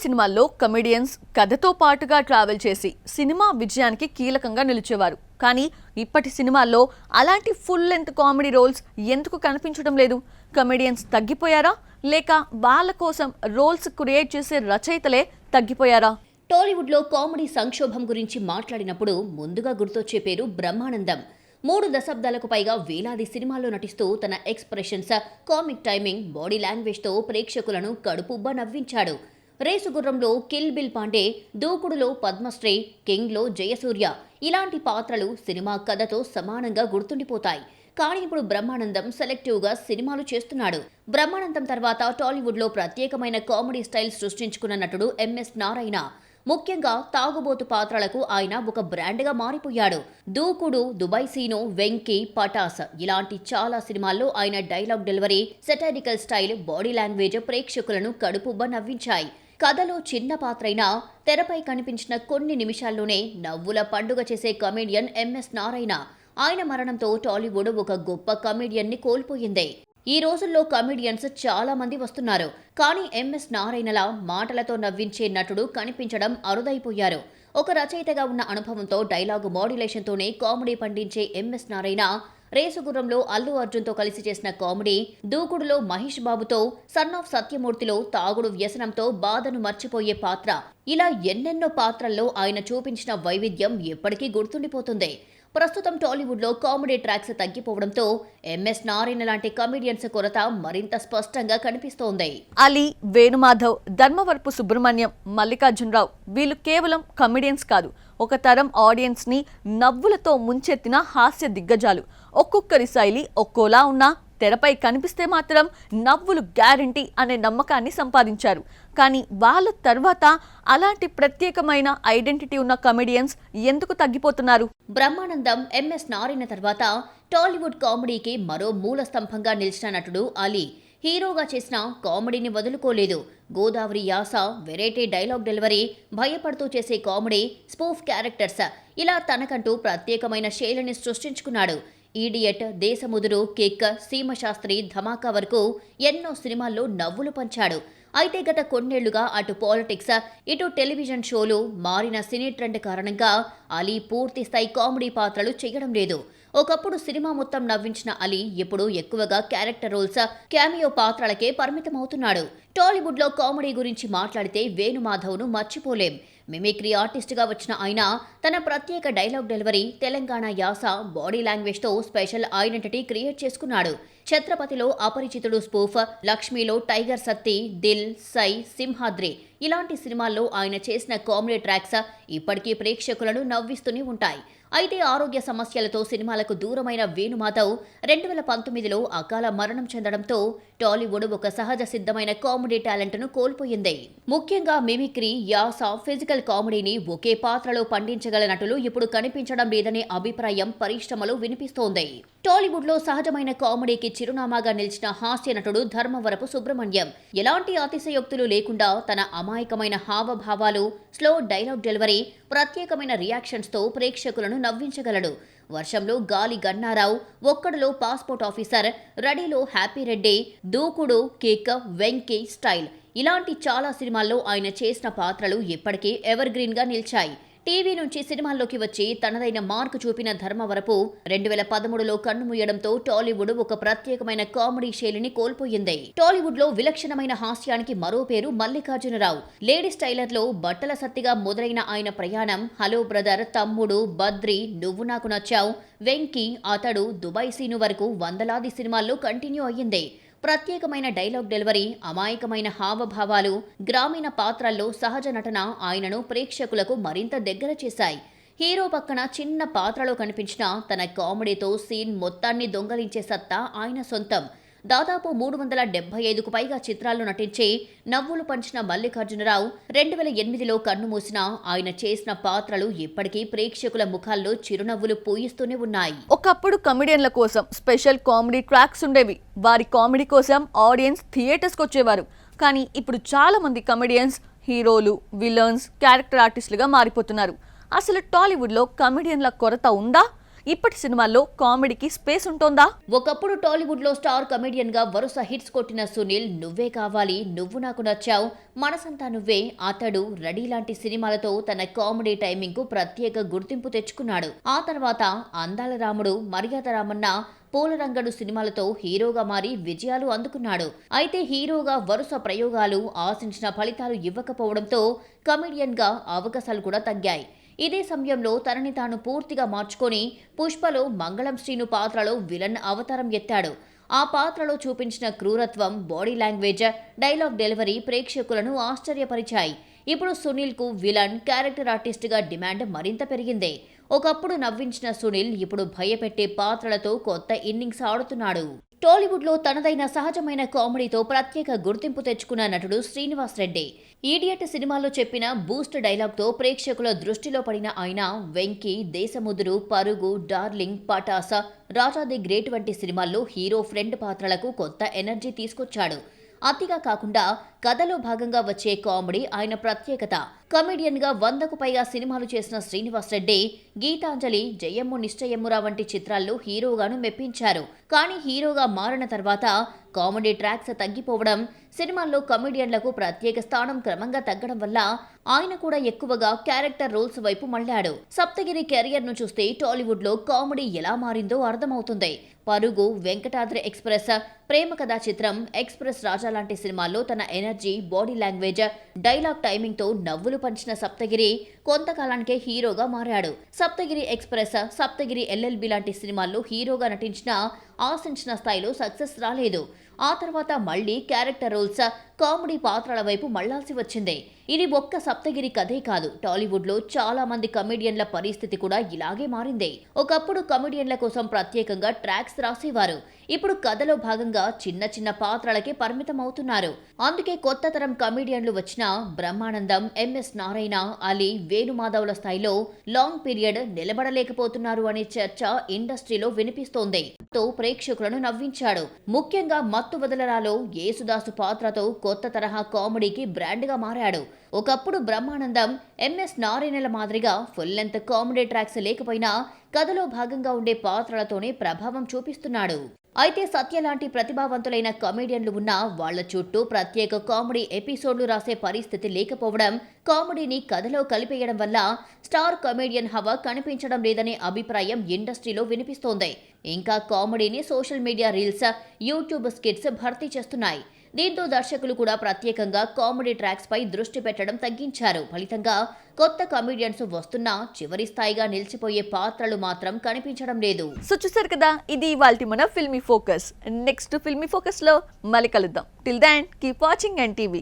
సినిమాల్లో కమెడియన్స్ కథతో పాటుగా ట్రావెల్ చేసి సినిమా విజయానికి కీలకంగా నిలిచేవారు. కానీ ఇప్పటి సినిమాల్లో అలాంటి ఫుల్ లెంత్ కామెడీ రోల్స్ ఎందుకు కనిపించడం లేదు? కమెడియన్స్ తగ్గిపోయారా, లేక వాళ్ళ కోసం రోల్స్ క్రియేట్ చేసే రచయితలే తగ్గిపోయారా? టాలీవుడ్లో కామెడీ సంక్షోభం గురించి మాట్లాడినప్పుడు ముందుగా గుర్తొచ్చే పేరు బ్రహ్మానందం. 3 దశాబ్దాలకు పైగా వేలాది సినిమాల్లో నటిస్తూ తన ఎక్స్ప్రెషన్స్, కామిక్ టైమింగ్, బాడీ లాంగ్వేజ్తో ప్రేక్షకులను కడుపుబ్బ నవ్వించాడు. రేసుగుర్రంలో కిల్ బిల్ పాండే, దూకుడులో పద్మశ్రీ, కింగ్లో జయసూర్య ఇలాంటి పాత్రలు సినిమా కథతో సమానంగా గుర్తుండిపోతాయి. కానీ ఇప్పుడు బ్రహ్మానందం సెలెక్టివ్గా సినిమాలు చేస్తున్నాడు. బ్రహ్మానందం తర్వాత టాలీవుడ్లో ప్రత్యేకమైన కామెడీ స్టైల్ సృష్టించుకున్న నటుడు ఎంఎస్ నారాయణ. ముఖ్యంగా తాగుబోతు పాత్రలకు ఆయన ఒక బ్రాండ్గా మారిపోయాడు. దూకుడు, దుబాయ్ సీను, వెంకీ, పటాస్ ఇలాంటి చాలా సినిమాల్లో ఆయన dialogue delivery, satirical style, body language ప్రేక్షకులను కడుపుబ్బ నవ్వించాయి. కథలో చిన్న పాత్రైనా తెరపై కనిపించిన కొన్ని నిమిషాల్లోనే నవ్వుల పండుగ చేసే కమెడియన్ ఎంఎస్ నారాయణ. ఆయన మరణంతో టాలీవుడ్ ఒక గొప్ప కమెడియన్ని కోల్పోయింది. ఈ రోజుల్లో కమెడియన్స్ చాలా మంది వస్తున్నారు, కానీ ఎంఎస్ నారాయణలా మాటలతో నవ్వించే నటుడు కనిపించడం అరుదైపోయారు. ఒక రచయితగా ఉన్న అనుభవంతో డైలాగు మాడ్యులేషన్తోనే కామెడీ పండించే ఎంఎస్ నారాయణ రేసుగుర్రంలో అల్లు అర్జున్తో కలిసి చేసిన కామెడీ, దూకుడులో మహేష్ బాబుతో, సన్ ఆఫ్ సత్యమూర్తిలో తాగుడు వ్యసనంతో బాధను మర్చిపోయే పాత్ర, ఇలా ఎన్నెన్నో పాత్రల్లో ఆయన చూపించిన వైవిధ్యం ఎప్పటికీ గుర్తుండిపోతుంది. ప్రస్తుతం టాలీవుడ్లో కామెడీ ట్రాక్స్ తగ్గిపోవడంతో ఎంఎస్ నారాయణ లాంటి కమెడియన్స్ కొరత మరింత స్పష్టంగా కనిపిస్తోంది. అలీ, వేణుమాధవ్, ధర్మవరపు సుబ్రహ్మణ్యం, మల్లికార్జునరావు వీళ్ళు కేవలం కమెడియన్స్ కాదు, ఒక తరం ఆడియన్స్ ని నవ్వులతో ముంచెత్తిన హాస్య దిగ్గజాలు. ఒక్కొక్కరి శైలి ఒక్కోలా ఉన్నా తెరపై కనిపిస్తే మాత్రం నవ్వులు గ్యారంటీ అనే నమ్మకాన్ని సంపాదించారు. కానీ వాళ్ళ తర్వాత అలాంటి ప్రత్యేకమైన ఐడెంటిటీ ఉన్న కమెడియన్స్ ఎందుకు తగ్గిపోతున్నారు? బ్రహ్మానందం, ఎంఎస్ నారాయణ తర్వాత టాలీవుడ్ కామెడీకి మరో మూల స్తంభంగా నిలిచిన నటుడు అలీ. హీరోగా చేసిన కామెడీని వదులుకోలేదు. గోదావరి యాస, వెరైటీ డైలాగ్ డెలివరీ, భయపడుతూ చేసే కామెడీ, స్పూఫ్ క్యారెక్టర్స్ ఇలా తనకంటూ ప్రత్యేకమైన శైలిని సృష్టించుకున్నాడు. ఈడియట్, దేశముదురు, కిక్, సీమశాస్త్రి, ధమాకా వరకు ఎన్నో సినిమాల్లో నవ్వులు పంచాడు. అయితే గత కొన్నేళ్లుగా అటు పాలిటిక్స్, ఇటు టెలివిజన్ షోలు మారిన సినీ ట్రెండ్ కారణంగా అలీ పూర్తి స్థాయి కామెడీ పాత్రలు చేయడం లేదు. ఒకప్పుడు సినిమా మొత్తం నవ్వించిన అలీ ఇప్పుడు ఎక్కువగా క్యారెక్టర్ రోల్స్, క్యామియో పాత్రలకే పరిమితమవుతున్నాడు. టాలీవుడ్లో కామెడీ గురించి మాట్లాడితే వేణుమాధవ్ను మర్చిపోలేం. మిమిక్రీ ఆర్టిస్టుగా వచ్చిన ఆయన తన ప్రత్యేక డైలాగ్ డెలివరీ, తెలంగాణ యాస, బాడీ లాంగ్వేజ్తో స్పెషల్ ఐడెంటిటీ క్రియేట్ చేసుకున్నాడు. ఛత్రపతిలో అపరిచితుడు స్పూఫ్, లక్ష్మిలో టైగర్ సత్తి, దిల్, సై, సింహాద్రి ఇలాంటి సినిమాల్లో ఆయన చేసిన కామెడీ ట్రాక్స్ ఇప్పటికీ ప్రేక్షకులను నవ్విస్తూనే ఉంటాయి. అయితే ఆరోగ్య సమస్యలతో సినిమాలకు దూరమైన వేణుమాధవ్ 2019లో అకాల మరణం చెందడంతో టాలీవుడ్ ఒక సహజ సిద్ధమైన కామెడీ టాలెంట్ను కోల్పోయింది. ముఖ్యంగా మిమిక్రీ, యాస, ఫిజికల్ కామెడీని ఒకే పాత్రలో పండించగల నటులు ఇప్పుడు కనిపించడం లేదనే అభిప్రాయం పరిశ్రమలో వినిపిస్తోంది. టాలీవుడ్లో సహజమైన కామెడీకి చిరునామాగా నిలిచిన హాస్య నటుడు ధర్మవరపు సుబ్రహ్మణ్యం ఎలాంటి అతిశయోక్తులు లేకుండా తన అమాయకమైన హావభావాలు, స్లో డైలాగ్ డెలివరీ, ప్రత్యేకమైన రియాక్షన్స్తో ప్రేక్షకులను నవ్వించగలడు. వర్షంలో గాలి గన్నారావు, ఒక్కడులో పాస్పోర్ట్ ఆఫీసర్, రెడీలో happy Reddy, Dookudu, Kick, Venky style ఇలాంటి చాలా సినిమాల్లో ఆయన చేసిన పాత్రలు ఇప్పటికీ ఎవర్ గ్రీన్ గా నిలిచాయి. టీవీ నుంచి సినిమాల్లోకి వచ్చి తనదైన మార్కు చూపిన ధర్మవరపు 2013లో కన్నుమూయడంతో టాలీవుడ్ ఒక ప్రత్యేకమైన కామెడీ శైలిని కోల్పోయింది. టాలీవుడ్ లో విలక్షణమైన హాస్యానికి మరో పేరు మల్లికార్జునరావు. లేడీస్ టైలర్లో బట్టల సత్తిగా మొదలైన ఆయన ప్రయాణం హలో బ్రదర్, తమ్ముడు, బద్రి, నువ్వు నాకు నచ్చావు, వెంకీ, అతడు, దుబాయ్ సీను వరకు వందలాది సినిమాల్లో కంటిన్యూ అయ్యింది. ప్రత్యేకమైన డైలాగ్ డెలివరీ, అమాయకమైన హావభావాలు, గ్రామీణ పాత్రల్లో సహజ నటన ఆయనను ప్రేక్షకులకు మరింత దగ్గర చేశాయి. హీరో పక్కన చిన్న పాత్రలో కనిపించిన తన కామెడీతో సీన్ మొత్తాన్ని దొంగలించే సత్తా ఆయన సొంతం. దాదాపు 375కు పైగా చిత్రాల్లో నటించి నవ్వులు పంచిన మల్లికార్జునరావు 2008లో కన్నుమూసిన ఆయన చేసిన పాత్రలు ఇప్పటికీ ప్రేక్షకుల ముఖాల్లో చిరునవ్వులు పూయిస్తూనే ఉన్నాయి. ఒకప్పుడు కమెడియన్ల కోసం స్పెషల్ కామెడీ ట్రాక్స్ ఉండేవి. వారి కామెడీ కోసం ఆడియన్స్ థియేటర్స్కి వచ్చేవారు. కానీ ఇప్పుడు చాలా మంది కమెడియన్స్ హీరోలు, విలన్స్, క్యారెక్టర్ ఆర్టిస్టులుగా మారిపోతున్నారు. అసలు టాలీవుడ్లో కమెడియన్ల కొరత ఉందా, ఇప్పటి సినిమాల్లో కామెడీకి స్పేస్ ఉంటోందా? ఒకప్పుడు టాలీవుడ్ లో స్టార్ కమెడియన్ గా వరుస హిట్స్ కొట్టిన సునీల్ నువ్వే కావాలి, నువ్వు నాకు నచ్చావు, మనసంతా నువ్వే, అతడు, రెడీ లాంటి సినిమాలతో తన కామెడీ టైమింగ్ కు ప్రత్యేక గుర్తింపు తెచ్చుకున్నాడు. ఆ తర్వాత అందాల రాముడు, మర్యాద రామన్న, పూలరంగడు సినిమాలతో హీరోగా మారి విజయాలు అందుకున్నాడు. అయితే హీరోగా వరుస ప్రయోగాలు ఆశించిన ఫలితాలు ఇవ్వకపోవడంతో కమెడియన్ గా అవకాశాలు కూడా తగ్గాయి. ఇదే సమయంలో తనని తాను పూర్తిగా మార్చుకొని పుష్పలో మంగళం శ్రీను పాత్రలో విలన్ అవతారం ఎత్తాడు. ఆ పాత్రలో చూపించిన క్రూరత్వం, బాడీ లాంగ్వేజ్, డైలాగ్ డెలివరీ ప్రేక్షకులను ఆశ్చర్యపరిచాయి. ఇప్పుడు సునీల్ కు విలన్, క్యారెక్టర్ ఆర్టిస్ట్ గా డిమాండ్ మరింత పెరిగింది. ఒకప్పుడు నవ్వించిన సునీల్ ఇప్పుడు భయపెట్టే పాత్రలతో కొత్త ఇన్నింగ్స్ ఆడుతున్నాడు. టాలీవుడ్ లో తనదైన సహజమైన కామెడీతో ప్రత్యేక గుర్తింపు తెచ్చుకున్న నటుడు శ్రీనివాస్ రెడ్డి. ఈడియట్ సినిమాలో చెప్పిన బూస్ట్ డైలాగ్తో ప్రేక్షకుల దృష్టిలో పడిన ఆయన వెంకీ, దేశముదురు, పరుగు, డార్లింగ్, పటాస, రాజా ది గ్రేట్ వంటి సినిమాల్లో హీరో ఫ్రెండ్ పాత్రలకు కొత్త ఎనర్జీ తీసుకొచ్చాడు. అతిగా కాకుండా కథలో భాగంగా వచ్చే కామెడీ ఆయన ప్రత్యేకత. కమెడియన్ గా 100కు పైగా సినిమాలు చేసిన శ్రీనివాస్ రెడ్డి గీతాంజలి, జయమ్ము నిశ్చయమ్మురా వంటి చిత్రాల్లో హీరోగాను మెప్పించారు. కానీ హీరోగా మారిన తర్వాత కామెడీ ట్రాక్స్ తగ్గిపోవడం, సినిమాల్లో కమెడియన్లకు ప్రత్యేక స్థానం క్రమంగా తగ్గడం వల్ల ఆయన కూడా ఎక్కువగా క్యారెక్టర్ రోల్స్ వైపు మళ్లాడు. సప్తగిరి కెరియర్ ను చూస్తే టాలీవుడ్ లో కామెడీ ఎలా మారిందో అర్థమవుతుంది. పరుగు, వెంకటాద్రి ఎక్స్ప్రెస్, ప్రేమ కథా చిత్రం, ఎక్స్ప్రెస్ రాజా లాంటి సినిమాల్లో తన energy, body language, dialogue timing తో నవ్వులు పంచిన సప్తగిరి కొంతకాలానికే హీరోగా మారాడు. సప్తగిరి ఎక్స్ప్రెస్, సప్తగిరి ఎల్ఎల్బి లాంటి సినిమాల్లో హీరోగా నటించినా ఆశించిన స్థాయిలో సక్సెస్ రాలేదు. ఆ తర్వాత మళ్లీ క్యారెక్టర్ రోల్స్, కామెడీ పాత్రల వైపు మళ్లాల్సి వచ్చింది. ఇది ఒక్క సప్తగిరి కథే కాదు, టాలీవుడ్ లో చాలా మంది కమెడియన్ల పరిస్థితి కూడా ఇలాగే మారింది. ఒకప్పుడు కమెడియన్ల కోసం ప్రత్యేకంగా ట్రాక్స్ రాసేవారు. ఇప్పుడు కథలో భాగంగా చిన్న చిన్న పాత్రలకే పరిమితం అవుతున్నారు. అందుకే కొత్త తరం కమెడియన్లు వచ్చిన బ్రహ్మానందం, ఎంఎస్ నారాయణ, అలీ, వేణుమాధవ్ల స్థాయిలో లాంగ్ పీరియడ్ నిలబడలేకపోతున్నారు అనే చర్చ ఇండస్ట్రీలో వినిపిస్తోంది. తో ప్రేక్షకులను నవ్వించాడు. ముఖ్యంగా మత్తు వదలరాలో యేసుదాసు పాత్రతో కొత్త తరహా కామెడీకి బ్రాండ్ గా మారాడు. ఒకప్పుడు బ్రహ్మానందం, ఎంఎస్ నారాయణల మాదిరిగా ఫుల్ లెంత్ కామెడీ ట్రాక్స్ లేకపోయినా కథలో భాగంగా ఉండే పాత్రలతోనే ప్రభావం చూపిస్తున్నాడు. అయితే సత్య లాంటి ప్రతిభావంతులైన కమెడియన్లు ఉన్నా వాళ్ల చుట్టూ ప్రత్యేక కామెడీ ఎపిసోడ్లు రాసే పరిస్థితి లేకపోవడం, కామెడీని కథలో కలిపేయడం వల్ల స్టార్ కమెడియన్ హవా కనిపించడం లేదనే అభిప్రాయం ఇండస్ట్రీలో వినిపిస్తోంది. ఇంకా కామెడీని social media reels, YouTube skits భర్తీ చేస్తున్నాయి. దీంతో దర్శకులు కూడా ప్రత్యేకంగా కామెడీ ట్రాక్స్ పై దృష్టి పెట్టడం తగ్గించారు. ఫలితంగా కొత్త కమెడియన్స్ వస్తున్నా చివరి స్థాయిగా నిలిచిపోయే పాత్రలు మాత్రం కనిపించడం లేదు. సో చూసారు కదా, ఇది ఇవాల్టి మన filmy focus. Next filmy focus లో మళ్ళీ కలుద్దాం. Till then keep watching NTV.